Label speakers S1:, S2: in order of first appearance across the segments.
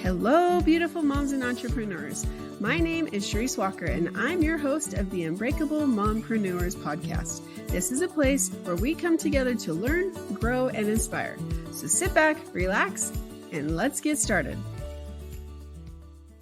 S1: Hello, beautiful moms and entrepreneurs. My name is Charisse Walker, and I'm your host of the Unbreakable Mompreneurs podcast. This is a place where we come together to learn, grow, and inspire. So sit back, relax, and let's get started.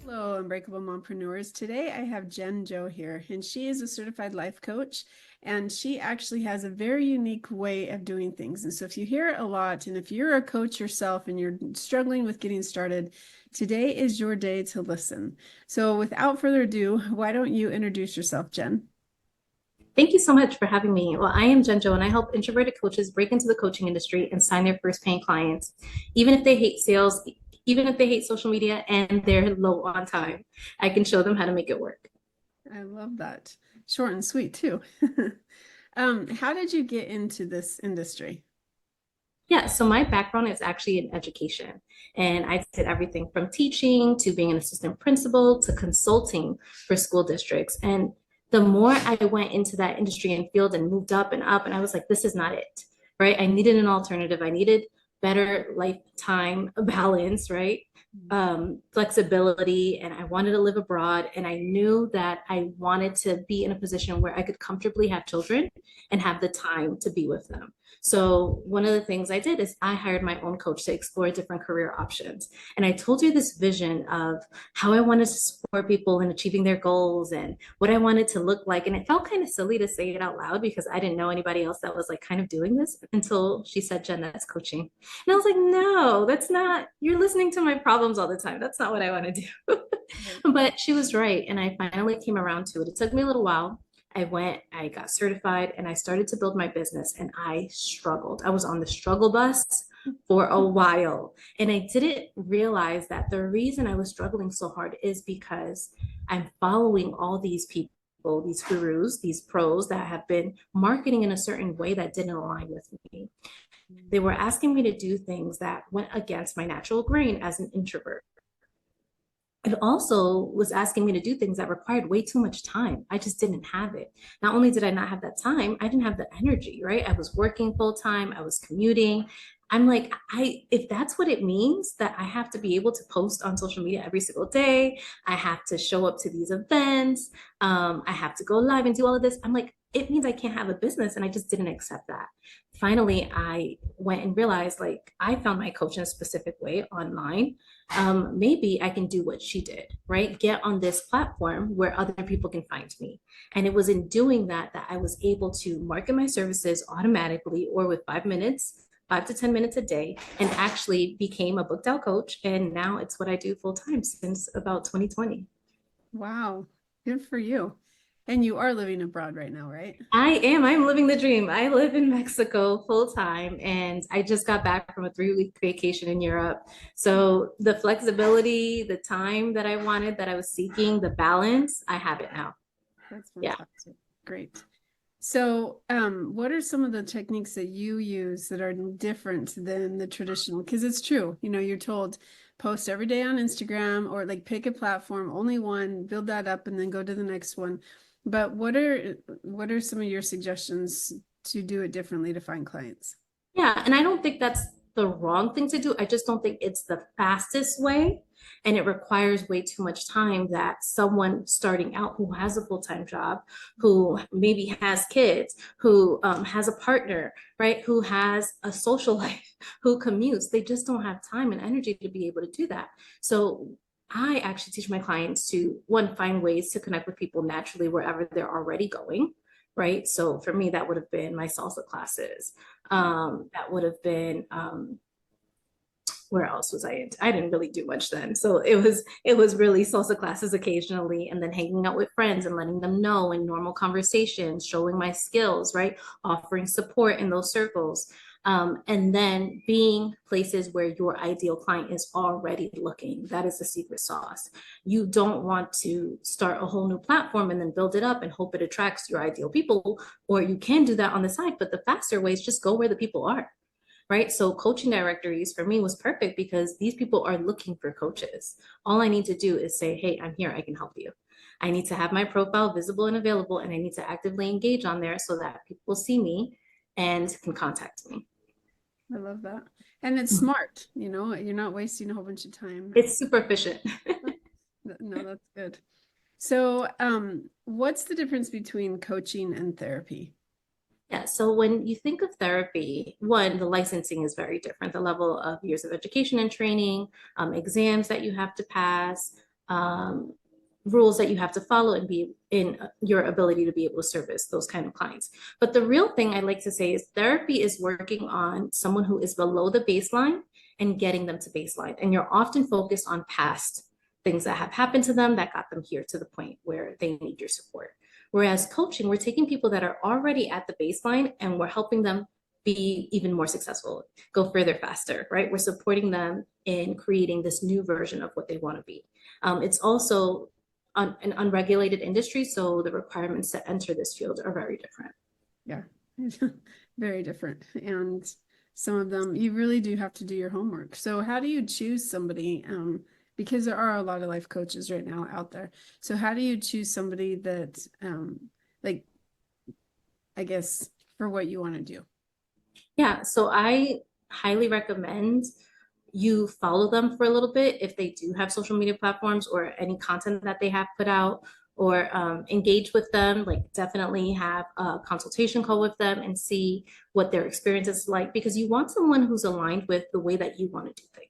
S1: Hello, Unbreakable Mompreneurs. Today I have Jen Joe here, and she is a certified life coach, and she actually has a very unique way of doing things. And so if you hear it a lot, and if you're a coach yourself and you're struggling with getting started, today is your day to listen. So without further ado, why don't you introduce yourself, Jen?
S2: Thank you so much for having me. Well, I am Jen Jo, and I help introverted coaches break into the coaching industry and sign their first paying clients, even if they hate sales, even if they hate social media and they're low on time. I can show them how to make it work.
S1: I love that. Short and sweet too. How did you get into this industry?
S2: Yeah, so my background is actually in education, and I did everything from teaching to being an assistant principal to consulting for school districts. And the more I went into that industry and field and moved up and up, and I was like, this is not it, right? I needed an alternative. I needed better lifetime balance, right? Flexibility, and I wanted to live abroad. And I knew that I wanted to be in a position where I could comfortably have children and have the time to be with them. So one of the things I did is I hired my own coach to explore different career options. And I told her this vision of how I wanted to support people in achieving their goals and what I wanted to look like. And it felt kind of silly to say it out loud because I didn't know anybody else that was like kind of doing this until she said, Jen, that's coaching. And I was like, no, that's not, you're listening to my problems all the time. That's not what I want to do. But she was right. And I finally came around to it. It took me a little while. I got certified, and I started to build my business, and I struggled. I was on the struggle bus for a while, and I didn't realize that the reason I was struggling so hard is because I'm following all these people, these gurus, these pros that have been marketing in a certain way that didn't align with me. They were asking me to do things that went against my natural grain as an introvert. It also was asking me to do things that required way too much time. I just didn't have it. Not only did I not have that time, I didn't have the energy, right? I was working full time, I was commuting. I'm like, if that's what it means, that I have to be able to post on social media every single day, I have to show up to these events, I have to go live and do all of this. I'm like, it means I can't have a business. And I just didn't accept that. Finally, I went and realized like I found my coach in a specific way online. Maybe I can do what she did, right? Get on this platform where other people can find me. And it was in doing that that I was able to market my services automatically or with 5 minutes, 5 to 10 minutes a day, and actually became a booked out coach. And now it's what I do full time since about 2020.
S1: Wow, good for you. And you are living abroad right now, right?
S2: I am. I'm living the dream. I live in Mexico full time, and I just got back from a 3 week vacation in Europe. So the flexibility, the time that I wanted, that I was seeking, the balance, I have it now.
S1: That's
S2: Yeah.
S1: fantastic. Great. So, what are some of the techniques that you use that are different than the traditional? Because it's true, you're told post every day on Instagram or like pick a platform, only one, build that up, and then go to the next one. But what are some of your suggestions to do it differently to find clients?
S2: Yeah, and I don't think that's the wrong thing to do. I just don't think it's the fastest way. And it requires way too much time that someone starting out who has a full-time job, who maybe has kids, who has a partner, right, who has a social life, who commutes, they just don't have time and energy to be able to do that. So I actually teach my clients to, one, find ways to connect with people naturally wherever they're already going, right? So for me, that would have been my salsa classes. That would have been, where else was I in? I didn't really do much then. So it was really salsa classes occasionally, and then hanging out with friends and letting them know in normal conversations, showing my skills, right? Offering support in those circles. And then being places where your ideal client is already looking. That is the secret sauce. You don't want to start a whole new platform and then build it up and hope it attracts your ideal people, or you can do that on the side, but the faster way is just go where the people are. Right. So coaching directories for me was perfect because these people are looking for coaches. All I need to do is say, hey, I'm here. I can help you. I need to have my profile visible and available, and I need to actively engage on there so that people see me and can contact me.
S1: I love that. And it's smart, you're not wasting a whole bunch of time.
S2: It's super efficient.
S1: No, that's good. So, what's the difference between coaching and therapy?
S2: Yeah, so when you think of therapy, one, the licensing is very different. The level of years of education and training, exams that you have to pass, um, rules that you have to follow, and be in your ability to be able to service those kind of clients. But the real thing I like to say is therapy is working on someone who is below the baseline and getting them to baseline. And you're often focused on past things that have happened to them that got them here to the point where they need your support. Whereas coaching, we're taking people that are already at the baseline and we're helping them be even more successful, go further faster, right? We're supporting them in creating this new version of what they want to be. It's also an unregulated industry, so the requirements to enter this field are very different.
S1: Yeah, very different. And some of them, you really do have to do your homework. So how do you choose somebody? Because there are a lot of life coaches right now out there. So how do you choose somebody that, like, I guess, for what you want to do?
S2: Yeah, so I highly recommend you follow them for a little bit if they do have social media platforms or any content that they have put out, or engage with them. Like, definitely have a consultation call with them and see what their experience is like, because you want someone who's aligned with the way that you want to do things.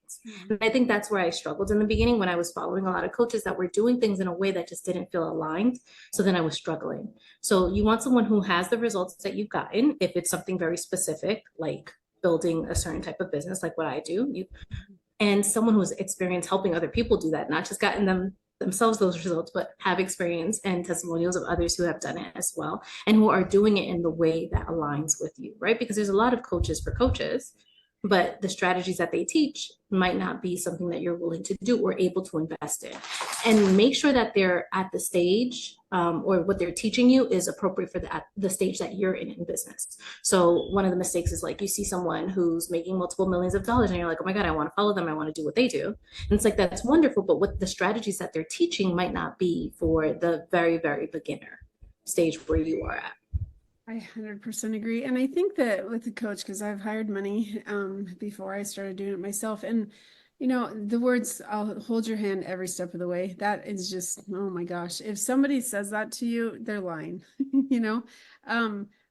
S2: And I think that's where I struggled in the beginning, when I was following a lot of coaches that were doing things in a way that just didn't feel aligned. So then I was struggling. So you want someone who has the results that you've gotten. If it's something very specific, like building a certain type of business, like what I do, and someone who's experienced helping other people do that, not just gotten themselves those results, but have experience and testimonials of others who have done it as well, and who are doing it in the way that aligns with you, right? Because there's a lot of coaches for coaches, but the strategies that they teach might not be something that you're willing to do or able to invest in. And make sure that they're at the stage, or what they're teaching you is appropriate for the stage that you're in business. So one of the mistakes is, like, you see someone who's making multiple millions of dollars and you're like, oh my God, I want to follow them. I want to do what they do. And it's like, that's wonderful. But what the strategies that they're teaching might not be for the very, very beginner stage where you are at.
S1: I 100% agree. And I think that with the coach, because I've hired many before I started doing it myself. And, the words, I'll hold your hand every step of the way. That is just, oh my gosh. If somebody says that to you, they're lying,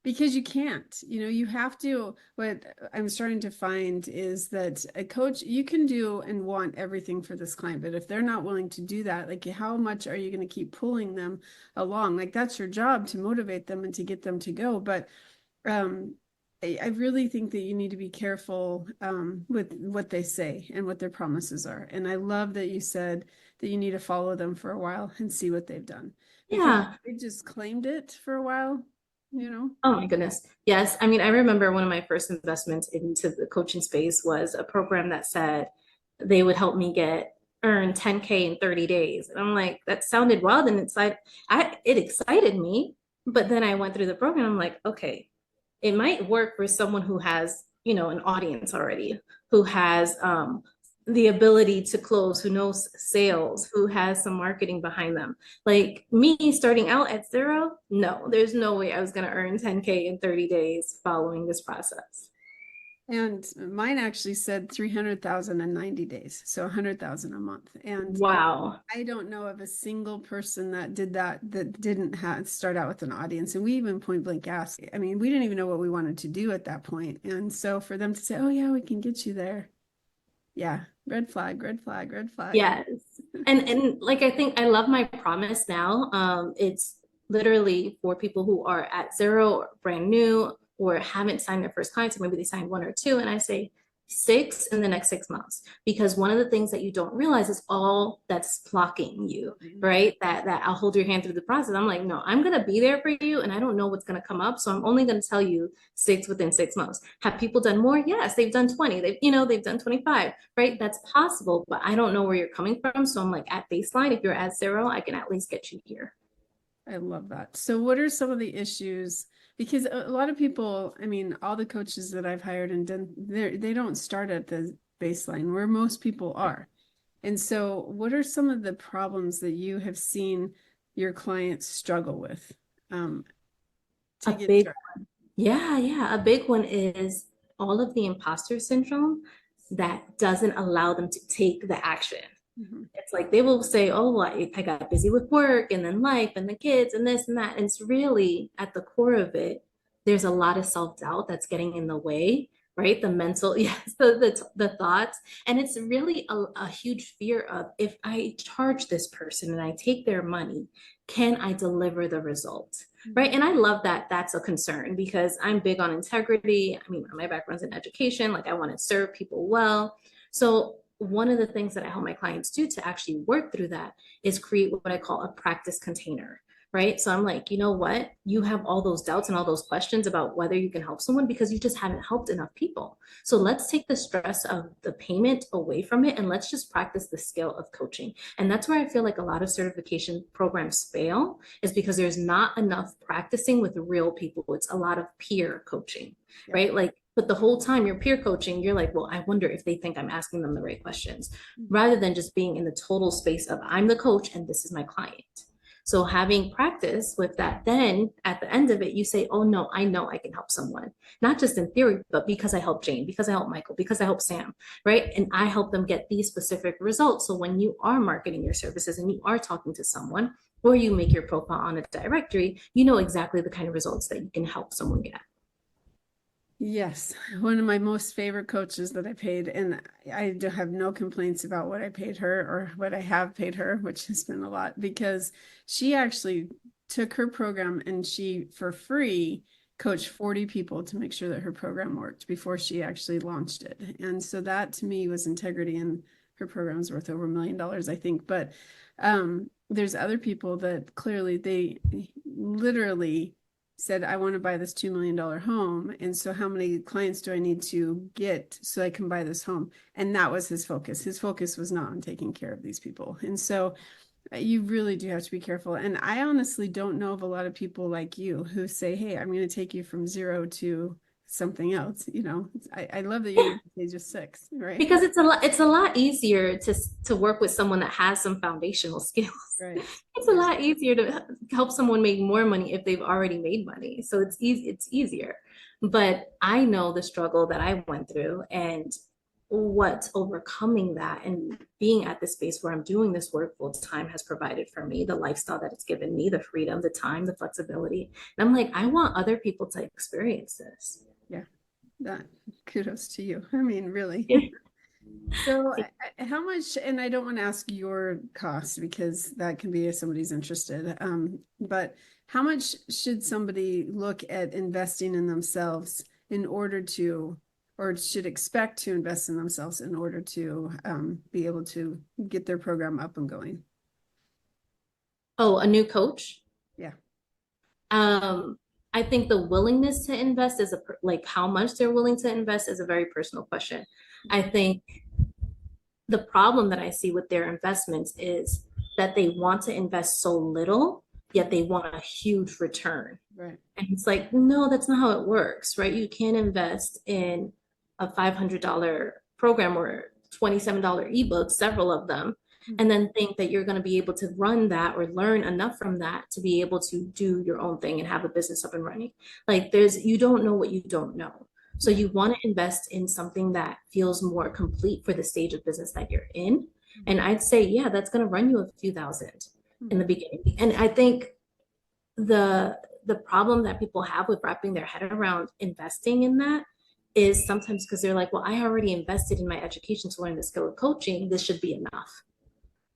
S1: because you can't, you have to. What I'm starting to find is that a coach, you can do and want everything for this client. But if they're not willing to do that, like, how much are you going to keep pulling them along? Like, that's your job, to motivate them and to get them to go. But I really think that you need to be careful with what they say and what their promises are. And I love that you said that you need to follow them for a while and see what they've done. Because
S2: Yeah.
S1: they just claimed it for a while.
S2: Oh my goodness. Yes. I mean, I remember one of my first investments into the coaching space was a program that said they would help me earn 10K in 30 days. And I'm like, that sounded wild. And it's like, it excited me. But then I went through the program. I'm like, okay, it might work for someone who has, an audience already, who has the ability to close, who knows sales, who has some marketing behind them. Like me starting out at zero, no, there's no way I was going to earn 10K in 30 days following this process.
S1: And mine actually said 300,000 in 90 days. So 100,000 a month. And
S2: Wow.
S1: I don't know of a single person that did that didn't start out with an audience. And we even point blank asked. I mean, we didn't even know what we wanted to do at that point. And so for them to say, oh yeah, we can get you there. Yeah. Red flag, red flag, red flag.
S2: Yes. And like, I think I love my promise now. It's literally for people who are at zero or brand new or haven't signed their first client. So maybe they signed one or two. And I say 6 in the next 6 months, because one of the things that you don't realize is all that's blocking you, right? That I'll hold your hand through the process. I'm like, no, I'm gonna be there for you, and I don't know what's gonna come up, so I'm only gonna tell you 6 within 6 months. Have people done more? Yes, they've done 20. They've done 25, right? That's possible, but I don't know where you're coming from. So I'm like, at baseline, if you're at zero, I can at least get you here.
S1: I love that. So what are some of the issues? Because a lot of people, I mean, all the coaches that I've hired and done, they don't start at the baseline where most people are. And so what are some of the problems that you have seen your clients struggle with to get started?
S2: Yeah, a big one is all of the imposter syndrome. that doesn't allow them to take the action.
S1: Mhm.
S2: It's like they will say, oh, well, I got busy with work and then life and the kids and this and that. And it's really at the core of it, there's a lot of self-doubt that's getting in the way, right? The mental, yes, the thoughts. And it's really a huge fear of, if I charge this person and I take their money, can I deliver the result? Right. And I love that that's a concern, because I'm big on integrity. I mean, my background's in education, like I want to serve people well. So one of the things that I help my clients do to actually work through that is create what I call a practice container, right? So I'm like, you know what? You have all those doubts and all those questions about whether you can help someone because you just haven't helped enough people. So let's take the stress of the payment away from it and let's just practice the skill of coaching. And that's where I feel like a lot of certification programs fail, is because there's not enough practicing with real people. It's a lot of peer coaching, right? Like, but the whole time you're peer coaching, you're like, well, I wonder if they think I'm asking them the right questions, rather than just being in the total space of I'm the coach and this is my client. So having practice with that, then at the end of it, you say, oh no, I know I can help someone, not just in theory, but because I help Jane, because I help Michael, because I help Sam, right? And I help them get these specific results. So when you are marketing your services and you are talking to someone, or you make your profile on a directory, you know exactly the kind of results that you can help someone get.
S1: Yes, one of my most favorite coaches that I paid, and I do have no complaints about what I paid her or what I have paid her, which has been a lot, because she actually took her program and she, for free, coached 40 people to make sure that her program worked before she actually launched it. And so that to me was integrity, and her program is worth over $1 million, I think. But there's other people that clearly they literally said, I want to buy this $2 million home. And so how many clients do I need to get so I can buy this home? And that was his focus. His focus was not on taking care of these people. And so you really do have to be careful. And I honestly don't know of a lot of people like you who say, hey, I'm going to take you from 0 to something else. You know, I love that you're at the age of 6, right?
S2: Because it's a lot easier to work with someone that has some foundational skills.
S1: Right.
S2: It's a lot easier to help someone make more money if they've already made money. So it's easier. But I know the struggle that I went through and what overcoming that and being at the space where I'm doing this work full time has provided for me, the lifestyle that it's given me, the freedom, the time, the flexibility. And I'm like, I want other people to experience this.
S1: Yeah, that kudos to you. I mean, really.
S2: Yeah.
S1: So how much, and I don't want to ask your cost because that can be if somebody's interested, but how much should somebody look at investing in themselves in order to, or should expect to invest in themselves in order to be able to get their program up and going?
S2: Oh, a new coach?
S1: Yeah.
S2: I think the willingness to invest is like how much they're willing to invest is a very personal question. I think the problem that I see with their investments is that they want to invest so little, yet they want a huge return.
S1: Right.
S2: And it's like, no, that's not how it works, right? You can't invest in a $500 program or $27 ebook, several of them, and then think that you're going to be able to run that or learn enough from that to be able to do your own thing and have a business up and running. Like you don't know what you don't know. So you want to invest in something that feels more complete for the stage of business that you're in. And I'd say, yeah, that's going to run you a few thousand in the beginning. And I think the problem that people have with wrapping their head around investing in that is sometimes because they're like, well, I already invested in my education to learn the skill of coaching. This should be enough.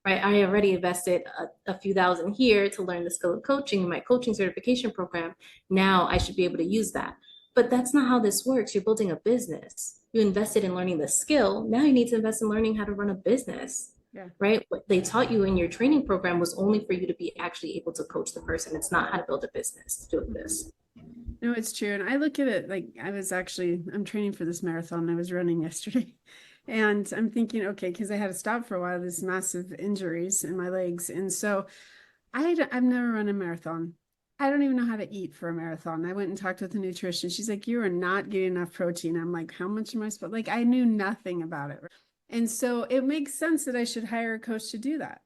S2: Right? I already invested a few thousand here to learn the skill of coaching in my coaching certification program. Now I should be able to use that. But that's not how this works. You're building a business. You invested in learning the skill. Now you need to invest in learning how to run a business. Yeah. Right? What they taught you in your training program was only for you to be actually able to coach the person. It's not how to build a business doing this.
S1: No, it's true. And I look at it like I'm training for this marathon I was running yesterday. And I'm thinking, okay, because I had to stop for a while, these massive injuries in my legs. And so I've never run a marathon. I don't even know how to eat for a marathon. I went and talked with a nutrition. She's like, you are not getting enough protein. I'm like, how much am I supposed? Like, I knew nothing about it. And so it makes sense that I should hire a coach to do that.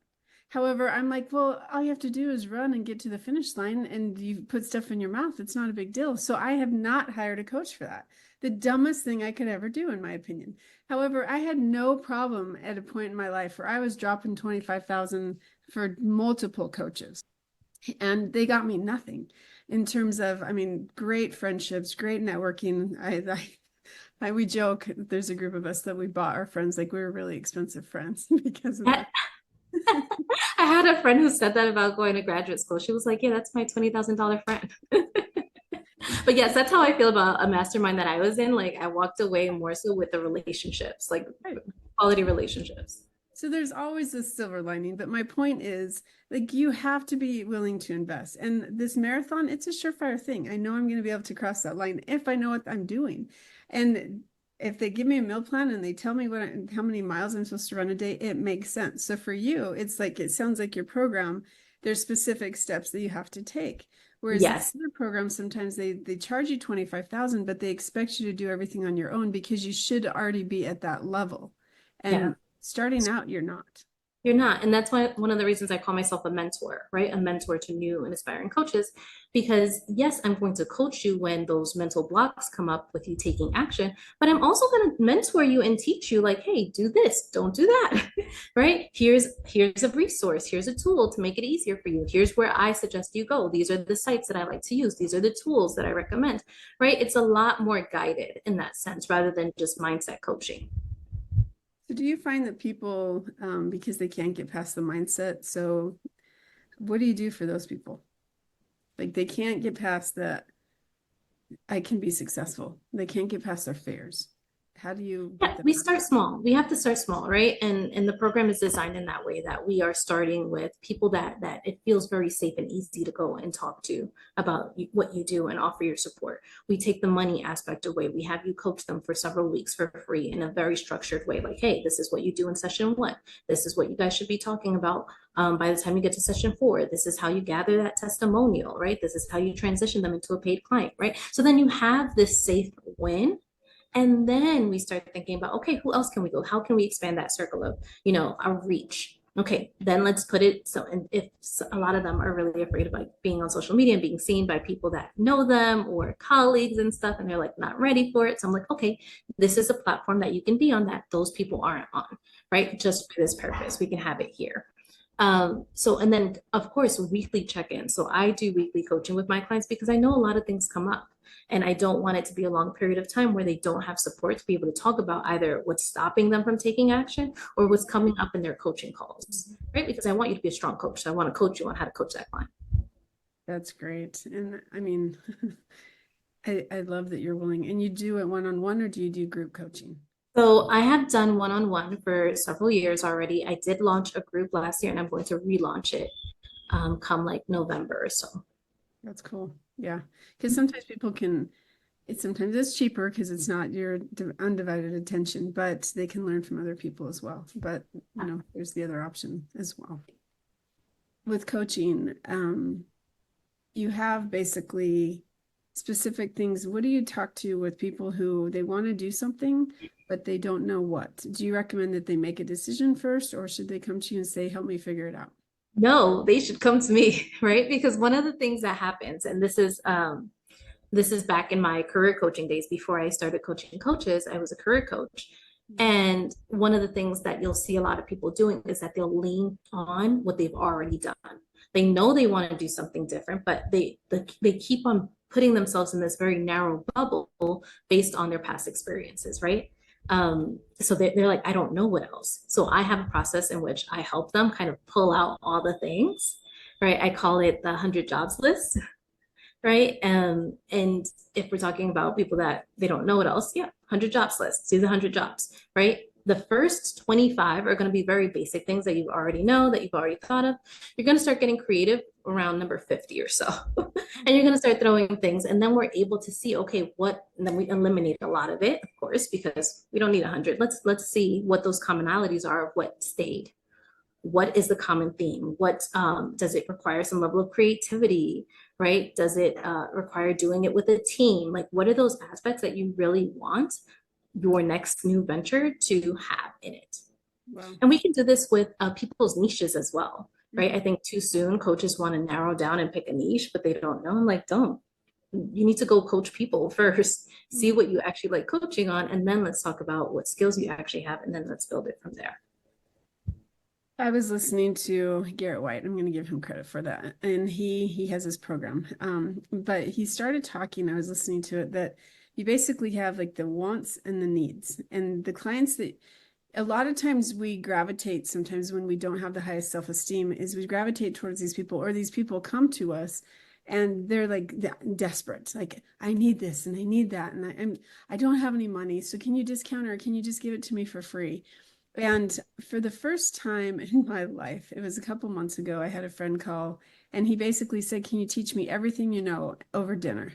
S1: However, I'm like, well, all you have to do is run and get to the finish line and you put stuff in your mouth. It's not a big deal. So I have not hired a coach for that. the dumbest thing I could ever do, in my opinion. However, I had no problem at a point in my life where I was dropping 25,000 for multiple coaches, and they got me nothing in terms of, I mean, great friendships, great networking. We joke, there's a group of us that we bought our friends, like we were really expensive friends because of that.
S2: I had a friend who said that about going to graduate school. She was like, yeah, that's my $20,000 friend. But yes, that's how I feel about a mastermind that I was in. Like I walked away more so with the relationships, like quality relationships.
S1: So there's always a silver lining, but my point is, like, you have to be willing to invest. And this marathon, it's a surefire thing. I know I'm going to be able to cross that line if I know what I'm doing. And if they give me a meal plan and they tell me how many miles I'm supposed to run a day, it makes sense. So for you, it's like, it sounds like your program, there's specific steps that you have to take. Whereas
S2: Yes.
S1: other programs, sometimes they charge you 25,000, but they expect you to do everything on your own because you should already be at that level.
S2: Yeah.
S1: And starting out, you're not.
S2: You're not. And that's why one of the reasons I call myself a mentor, right? A mentor to new and aspiring coaches. Because yes, I'm going to coach you when those mental blocks come up with you taking action, but I'm also going to mentor you and teach you like, hey, do this, don't do that. Right? Here's a resource, here's a tool to make it easier for you. Here's where I suggest you go. These are the sites that I like to use. These are the tools that I recommend. Right? It's a lot more guided in that sense rather than just mindset coaching.
S1: So do you find that people, because they can't get past the mindset, so what do you do for those people? Like they can't get past that I can be successful. They can't get past their fears. How do you
S2: Yeah,
S1: get them
S2: we
S1: out of
S2: start
S1: that?
S2: small. We have to start small, right? And the program is designed in that way that we are starting with people that it feels very safe and easy to go and talk to about what you do and offer your support. We take the money aspect away. We have you coach them for several weeks for free in a very structured way. Like, hey, this is what you do in session 1. This is what you guys should be talking about by the time you get to session 4. This is how you gather that testimonial, right? This is how you transition them into a paid client, right? So then you have this safe win. And then we start thinking about, okay, who else can we go? How can we expand that circle of, our reach? Okay, then let's put it so, and if a lot of them are really afraid of like being on social media and being seen by people that know them or colleagues and stuff, and they're like not ready for it. So I'm like, okay, this is a platform that you can be on that those people aren't on, right? Just for this purpose, we can have it here. And then of course, weekly check-ins. So I do weekly coaching with my clients because I know a lot of things come up. And I don't want it to be a long period of time where they don't have support to be able to talk about either what's stopping them from taking action or what's coming up in their coaching calls, right? Because I want you to be a strong coach. So I want to coach you on how to coach that client.
S1: That's great. And I mean, I love that you're willing. And you do it one-on-one, or do you do group coaching?
S2: So I have done one-on-one for several years already. I did launch a group last year and I'm going to relaunch it come like November or so.
S1: That's cool. Yeah. Because sometimes people can, sometimes it's cheaper because it's not your undivided attention, but they can learn from other people as well. But, there's the other option as well. With coaching, you have basically specific things. What do you talk to with people who they want to do something, but they don't know what? Do you recommend that they make a decision first, or should they come to you and say, help me figure it out?
S2: No, they should come to me, right? Because one of the things that happens, and this is back in my career coaching days before I started coaching coaches, I was a career coach. And one of the things that you'll see a lot of people doing is that they'll lean on what they've already done. They know they want to do something different, but they keep on putting themselves in this very narrow bubble based on their past experiences, right? So they're like, I don't know what else. So I have a process in which I help them kind of pull out all the things, right? I call it the 100 jobs list, right? And if we're talking about people that they don't know what else, yeah, 100 jobs list, do the 100 jobs, right? The first 25 are going to be very basic things that you already know, that you've already thought of. You're going to start getting creative around number 50 or so. And you're going to start throwing things. And then we're able to see, okay, and then we eliminate a lot of it, of course, because we don't need 100. Let's see what those commonalities are of what stayed. What is the common theme? What does it require some level of creativity, right? Does it require doing it with a team? Like, what are those aspects that you really want your next new venture to have in it? Wow. And we can do this with people's niches as well, right? I think too soon coaches want to narrow down and pick a niche, but they don't know. I'm like, don't. you need to go coach people first, see what you actually like coaching on, and then let's talk about what skills you actually have, and then let's build it from there.
S1: I was listening to Garrett White. I'm going to give him credit for that. And he has his program. But he started talking, I was listening to it, that you basically have like the wants and the needs. And the clients that a lot of times we gravitate, sometimes when we don't have the highest self-esteem, is we gravitate towards these people, or these people come to us and they're like desperate. Like, I need this and I need that. And I don't have any money. So can you discount, or can you just give it to me for free? And for the first time in my life, it was a couple months ago, I had a friend call and he basically said, can you teach me everything you know over dinner?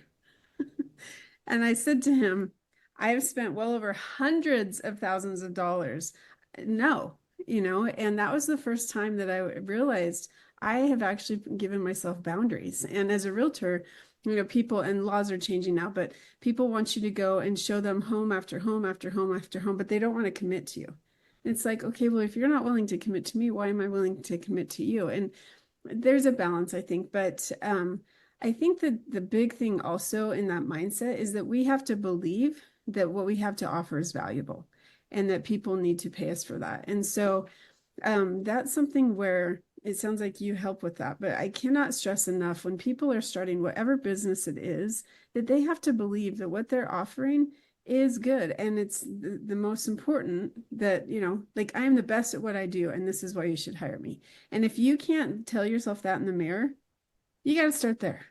S1: And I said to him, I have spent well over hundreds of thousands of dollars. No, and that was the first time that I realized I have actually given myself boundaries. And as a realtor, people, and laws are changing now, but people want you to go and show them home after home after home after home, but they don't want to commit to you. It's like, okay, well, if you're not willing to commit to me, why am I willing to commit to you? And there's a balance, I think. But I think that the big thing also in that mindset is that we have to believe that what we have to offer is valuable and that people need to pay us for that. And so that's something where it sounds like you help with that. But I cannot stress enough, when people are starting whatever business it is, that they have to believe that what they're offering is good. And it's the most important that, like, I am the best at what I do, and this is why you should hire me. And if you can't tell yourself that in the mirror, you got to start there.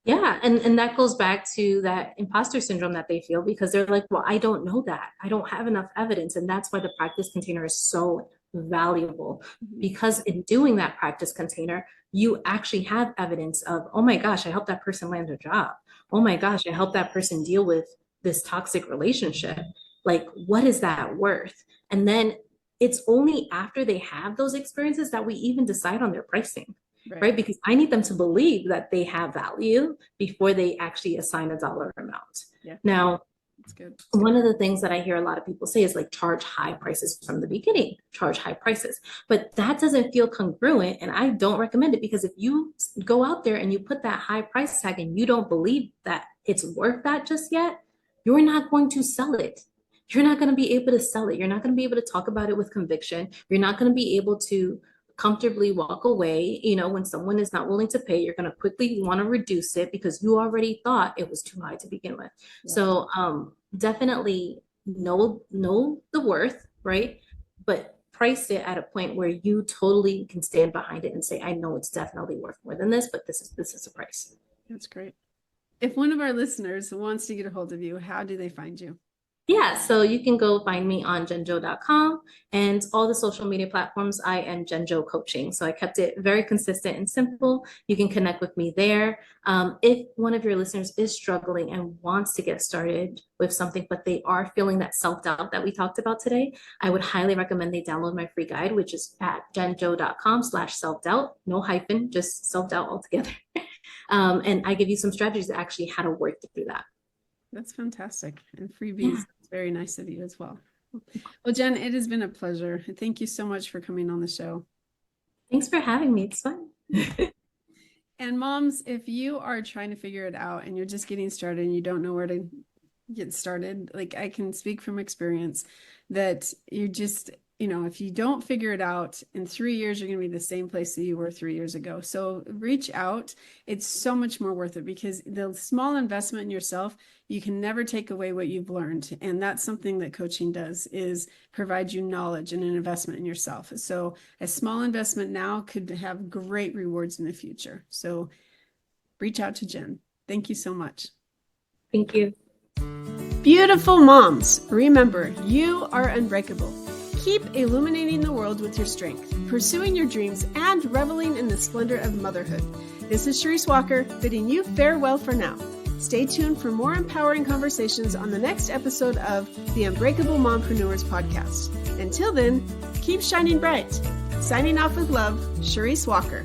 S2: Yeah. And that goes back to that imposter syndrome that they feel, because they're like, well, I don't know that. I don't have enough evidence. And that's why the practice container is so valuable, because in doing that practice container, you actually have evidence of, oh my gosh, I helped that person land a job. Oh my gosh, I helped that person deal with this toxic relationship. Like, what is that worth? And then it's only after they have those experiences that we even decide on their pricing, right? Because I need them to believe that they have value before they actually assign a dollar amount. Yeah. Now, that's good. One of the things that I hear a lot of people say is like, charge high prices from the beginning, charge high prices, but that doesn't feel congruent. And I don't recommend it, because if you go out there and you put that high price tag and you don't believe that it's worth that just yet, you're not going to sell it. You're not going to be able to sell it. You're not going to be able to talk about it with conviction. You're not going to be able to comfortably walk away. When someone is not willing to pay, you're going to quickly want to reduce it because you already thought it was too high to begin with. Yeah. So definitely know the worth, right? But price it at a point where you totally can stand behind it and say, I know it's definitely worth more than this, but this is a price.
S1: That's great. If one of our listeners wants to get a hold of you, how do they find you?
S2: Yeah, so you can go find me on jenjo.com and all the social media platforms. I am Jenjo Coaching. So I kept it very consistent and simple. You can connect with me there. If one of your listeners is struggling and wants to get started with something, but they are feeling that self-doubt that we talked about today, I would highly recommend they download my free guide, which is at jenjo.com/self-doubt, no hyphen, just self-doubt altogether. And I give you some strategies to actually how to work through that.
S1: That's fantastic. And freebies. Yeah. Very nice of you as well. Well, Jen, it has been a pleasure. Thank you so much for coming on the show.
S2: Thanks for having me. It's fun.
S1: And moms, if you are trying to figure it out and you're just getting started and you don't know where to get started, like, I can speak from experience that you just, if you don't figure it out, in 3 years, you're going to be the same place that you were 3 years ago. So reach out. It's so much more worth it, because the small investment in yourself, you can never take away what you've learned. And that's something that coaching does, is provide you knowledge and an investment in yourself. So a small investment now could have great rewards in the future. So reach out to Jen. Thank you so much.
S2: Thank you.
S1: Beautiful moms, remember, you are unbreakable. Keep illuminating the world with your strength, pursuing your dreams, and reveling in the splendor of motherhood. This is Charisse Walker, bidding you farewell for now. Stay tuned for more empowering conversations on the next episode of the Unbreakable Mompreneurs podcast. Until then, keep shining bright. Signing off with love, Charisse Walker.